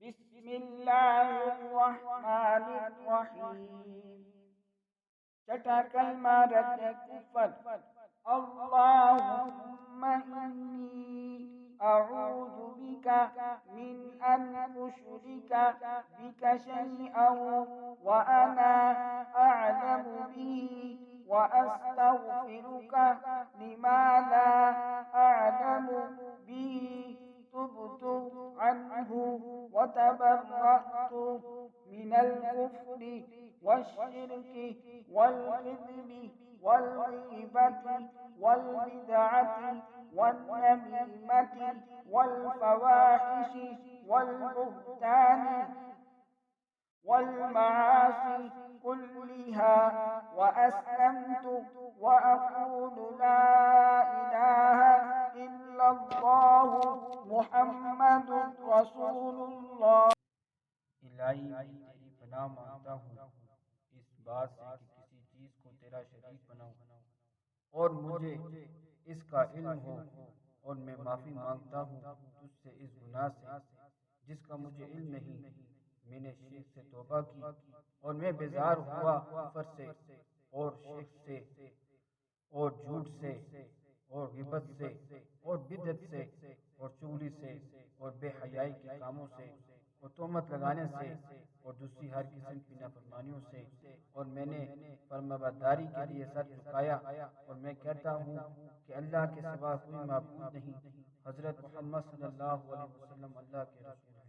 बिस्मिल्लाहिर्रहमानिर्रहीम। छठा कलमा रद्द कुफर। अल्लाहुम्मा इन्नी अऊज़ु बिका मिन अन उश्रिका बिका शैअन व अना अअलमु बिही व अस्तगफिरुका लिमा ला अअलमु बिही तुबतु अन्हु व तबर्रअतु मिनल कुफ्रि वश्शिर्कि वल किज़्बि वल गीबति वल बिदअति वन नमीमति वल फवाहिशि वल बुहतानि वल मआसि कुल्लिहा व अस्लमतु व अक़ूलु ला इलाहा इल्लल्लाहु मुहम्मदुर रसूलुल्लाह। इलाही मैं तेरी पनाह मांगता हूँ इस बात से कि किसी चीज़ को तेरा शरीक बनाऊं और मुझे इसका इल्म हो, और मैं माफ़ी मांगता हूँ तुझसे इस गुनाह से जिसका मुझे इल्म नहीं। मैंने शिर्क से तौबा की और मैं बेजार हुआ कुफर से और शिर्क से और झूठ से और गिबत से और बिदअत से और चुगली से और बेहयाई के कामों से और तोहमत लगाने से और दूसरी हर किस्म की नाफरमानियों से। और मैंने फरमाबरदारी के लिए सर झुकाया और मैं कहता हूँ कि अल्लाह के सिवा कोई माबूद नहीं। हज़रत मोहम्मद सल्लल्लाहु अलैहि वसल्लम अल्लाह के रसूल।